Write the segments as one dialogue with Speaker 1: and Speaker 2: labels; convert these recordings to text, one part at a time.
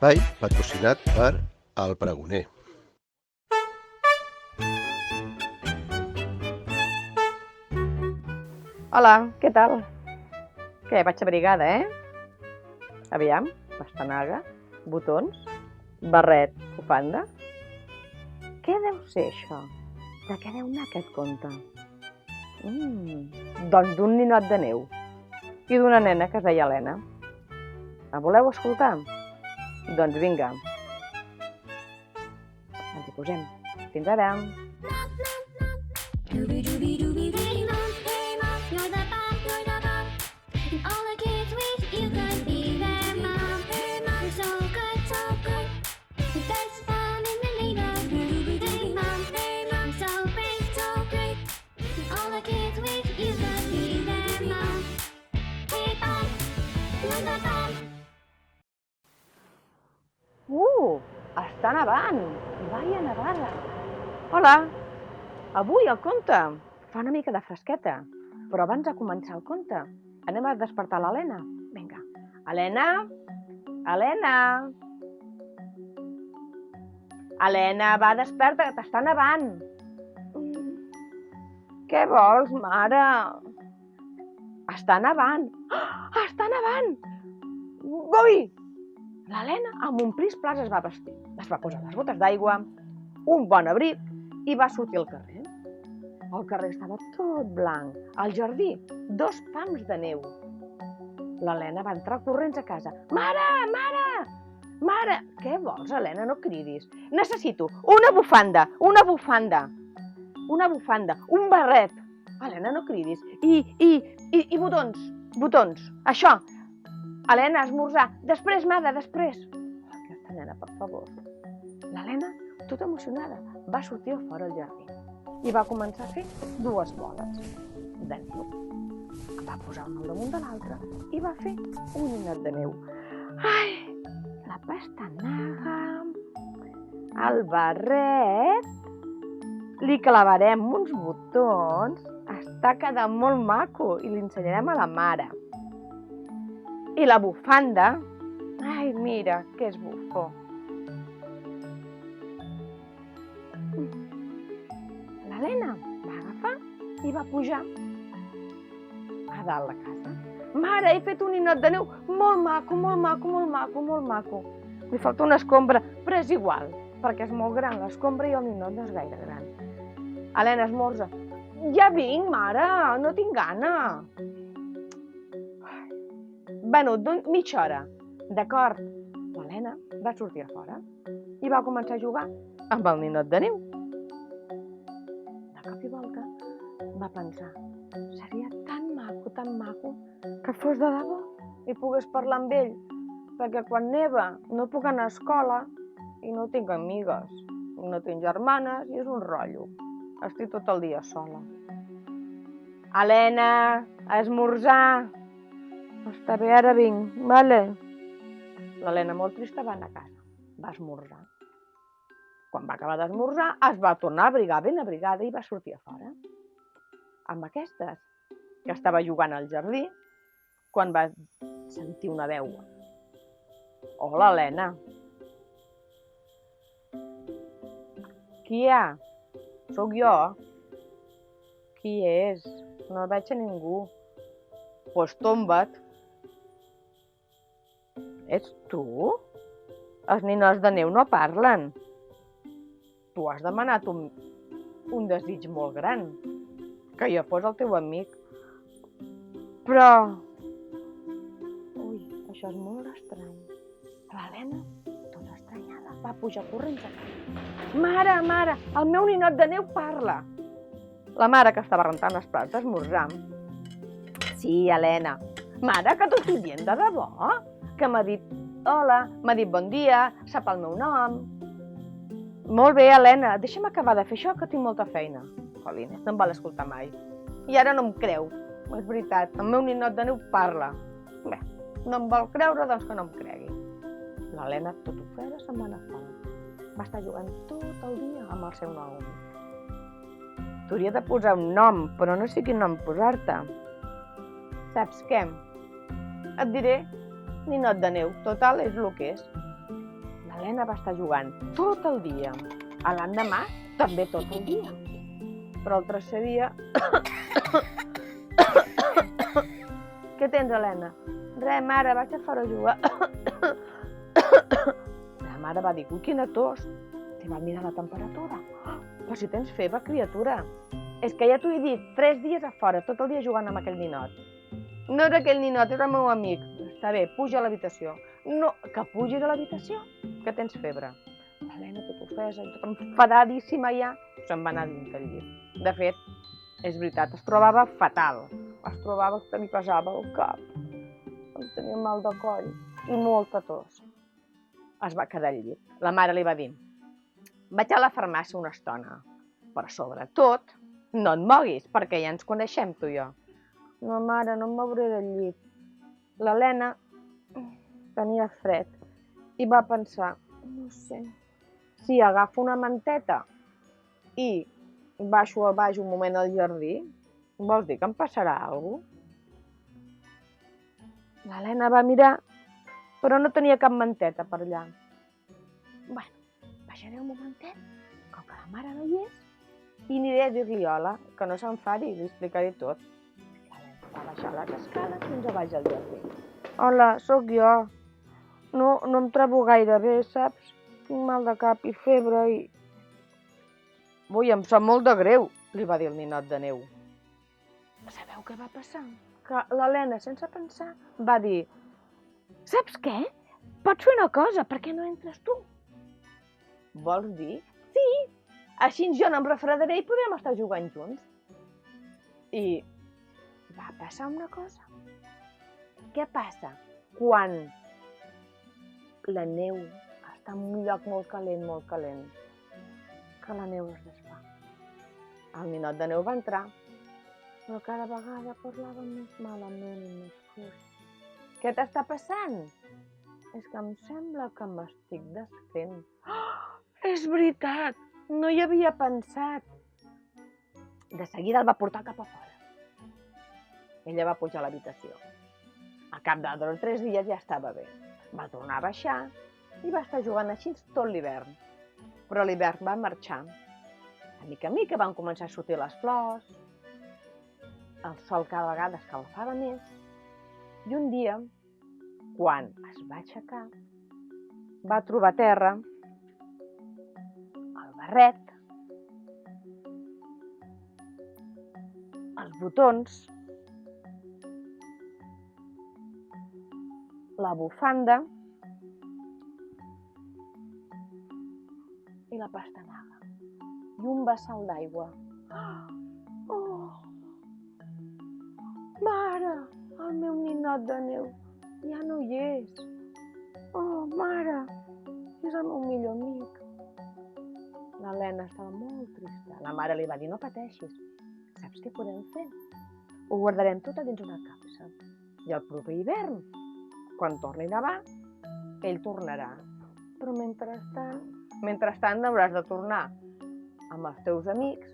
Speaker 1: espai patrocinat per El Pregoner.
Speaker 2: Hola, què tal? Què, vaig abrigada, Aviam, pastanaga, botons, barret, bufanda. Què deu ser això? De què deu anar aquest conte? Doncs d'un ninot de neu i d'una nena que es deia Helena. La voleu escoltar? Doncs vinga. Ens hi posem. Fins ara. Està nevant! Vaia nevada! Hola! Avui el conte fa una mica de fresqueta, però abans de començar el conte anem a despertar l'Helena. Vinga. Helena! Helena! Helena, va, desperta, que t'està nevant! Què vols, mare? Està nevant! Està nevant! Ui! L'Helena, amb un plis-plas, es va vestir. Es va posar les botes d'aigua, un bon abric i va sortir al carrer. El carrer estava tot blanc. Al jardí, 2 pams de neu. L'Helena va entrar corrents a casa. Mare! Mare! Mare! Què vols, Helena? No cridis. Necessito una bufanda, una bufanda, una bufanda, un barret. Helena, no cridis. I botons, botons. Això. Helena, esmorzar. Després, mare, després. Aquesta nena, per favor. L'Helena, tota emocionada, va sortir a fora al jardí i va començar a fer 2 boles de neu. Va posar una al damunt de l'altra i va fer un ninot de neu. Ai, la pastanaga, el barret, li clavarem uns botons, està quedant molt maco i li ensenyarem a la mare. I la bufanda, ai, mira, que és bufó. L'Helena va agafar i va pujar a dalt la casa. Mare, he fet un ninot de neu molt maco, molt maco, molt maco, molt maco. Li falta una escombra, però és igual, perquè és molt gran l'escombra i el ninot no és gaire gran. Helena, esmorza. Ja vinc, mare, no tinc gana. Bueno, mitja hora. D'acord. L'Helena va sortir a fora i va començar a jugar amb el ninot de neu. De cop i volta va pensar, seria tan maco, que fos de debò i pogués parlar amb ell, perquè quan neva no puc anar a escola i no tinc amigues, no tinc germanes i és un rotllo. Estic tot el dia sola. Helena, a esmorzar! Està bé, ara vinc, vale? L'Helena, molt trista, va anar a casa. Va esmorzar. Quan va acabar d'esmorzar, es va tornar a abrigar ben abrigada i va sortir a fora. Amb aquestes, que estava jugant al jardí, quan va sentir una veu. Hola, Helena. Qui hi ha? Soc jo. Qui és? No veig a ningú. Doncs tomba't. Ets tu? Els ninots de neu no parlen. Tu has demanat un desig molt gran, que jo fos el teu amic. Però... Ui, això és molt estrany. L'Helena, tota estranyada, va pujar corrents a casa. Mare, mare, el meu ninot de neu parla. La mare, que estava rentant els plats d'esmorzar. Sí, Helena. Mare, que t'ho estic dient de debò? Que m'ha dit hola, m'ha dit bon dia, sap el meu nom. Molt bé, Helena, deixa'm acabar de fer això, que tinc molta feina. Jolines, no em vol escoltar mai. I ara no em creu. És veritat, el meu ninot de neu parla. Bé, no em vol creure, doncs que no em cregui. L'Helena, tot ofega, se'n va anar fora. Va estar jugant tot el dia amb el seu nou amic. T'hauria de posar un nom, però no sé quin nom posar-te. Saps què? Et diré ninot de neu, total és el que és. L'Helena va estar jugant tot el dia. A l'endemà, també tot el dia. Però el tercer dia... Què tens, Helena? Res, mare, vaig a fora a jugar. La mare va dir, ui, quina tos. Te va mirar la temperatura. Però si tens febre, criatura. És que ja t'ho he dit, 3 dies a fora, tot el dia jugant amb aquell ninot. No és aquell ninot, és el meu amic. Està bé, puja a l'habitació. No, que pugis a l'habitació, que tens febre. L'Helena tot ofesa, tot enfadadíssima ja, se'n va anar dins del llit. De fet, és veritat, es trobava fatal. Es trobava que li pesava el cap. Tenia mal de coll i molta tos. Es va quedar al llit. La mare li va dir, vaig a la farmàcia una estona, però sobretot no et moguis, perquè ja ens coneixem tu i jo. No, mare, no em mouré del llit. L'Helena tenia fred i va pensar, no sé, si agafo una manteta i baixo a baix un moment al jardí, vols dir que em passarà alguna cosa? L'Helena va mirar, però no tenia cap manteta per allà. Bueno, baixaré un momentet, com que la mare no hi és, i aniré a dir-li hola, que no s'enfadi, li explicaré tot. L'Helena va baixar les escales fins a baix al jardí. Hola, sóc jo. No em trobo gaire bé, saps? Tinc mal de cap i febre i... Ui, em sap molt de greu, li va dir el ninot de neu. Sabeu què va passar? Que l'Helena, sense pensar, va dir, saps què? Pots fer una cosa, per què no entres tu? Vols dir? Sí, així jo no em refredaré i podrem estar jugant junts. I va passar una cosa. Què passa quan la neu està en un lloc molt calent, que la neu es desfà? El ninot de neu va entrar, però cada vegada parlava més malament i més fort. Què t'està passant? És que em sembla que m'estic desfent. Oh, és veritat! No hi havia pensat. De seguida el va portar cap a fora. Ella va pujar a l'habitació. Al cap de 2 o 3 dies ja estava bé. Va tornar a baixar i va estar jugant així tot l'hivern. Però l'hivern va marxar. A mica a mica van començar a sortir les flors, el sol cada vegada escalfava més, i un dia, quan es va aixecar, va trobar a terra el barret, els botons, la bufanda i la pastanaga, i un bassal d'aigua. Oh! Mare, el meu ninot de neu ja no hi és. Oh, mare, és el meu millor amic. L'Helena estava molt trista. La mare li va dir, no pateixis, saps què podem fer? Ho guardarem tot a dins una capsa. I el proper hivern, quan torni a nevar, ell tornarà. Però mentrestant hauràs de tornar amb els teus amics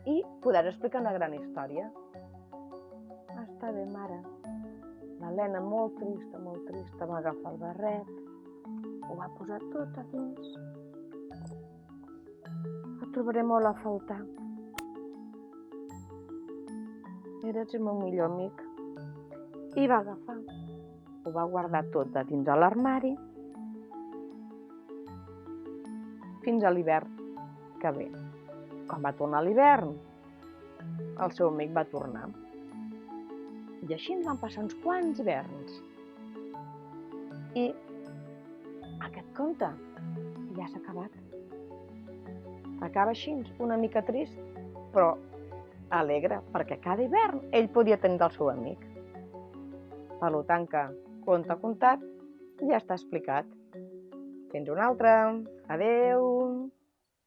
Speaker 2: i podràs explicar una gran història. Està bé, mare. L'Helena, molt trista, va agafar el barret, ho va posar tot a dins. El trobaré molt a faltar. Eres el meu millor amic. I va agafar, ho va guardar tot a dins de l'armari fins a l'hivern que ve. Quan va tornar l'hivern, el seu amic va tornar. I així ens van passar uns quants hiverns. I aquest conte ja s'ha acabat. Acaba així, una mica trist, però alegre, perquè cada hivern ell podia tenir el seu amic. Per tant que, conte contat, ja està explicat. Fins una altra. Adeu!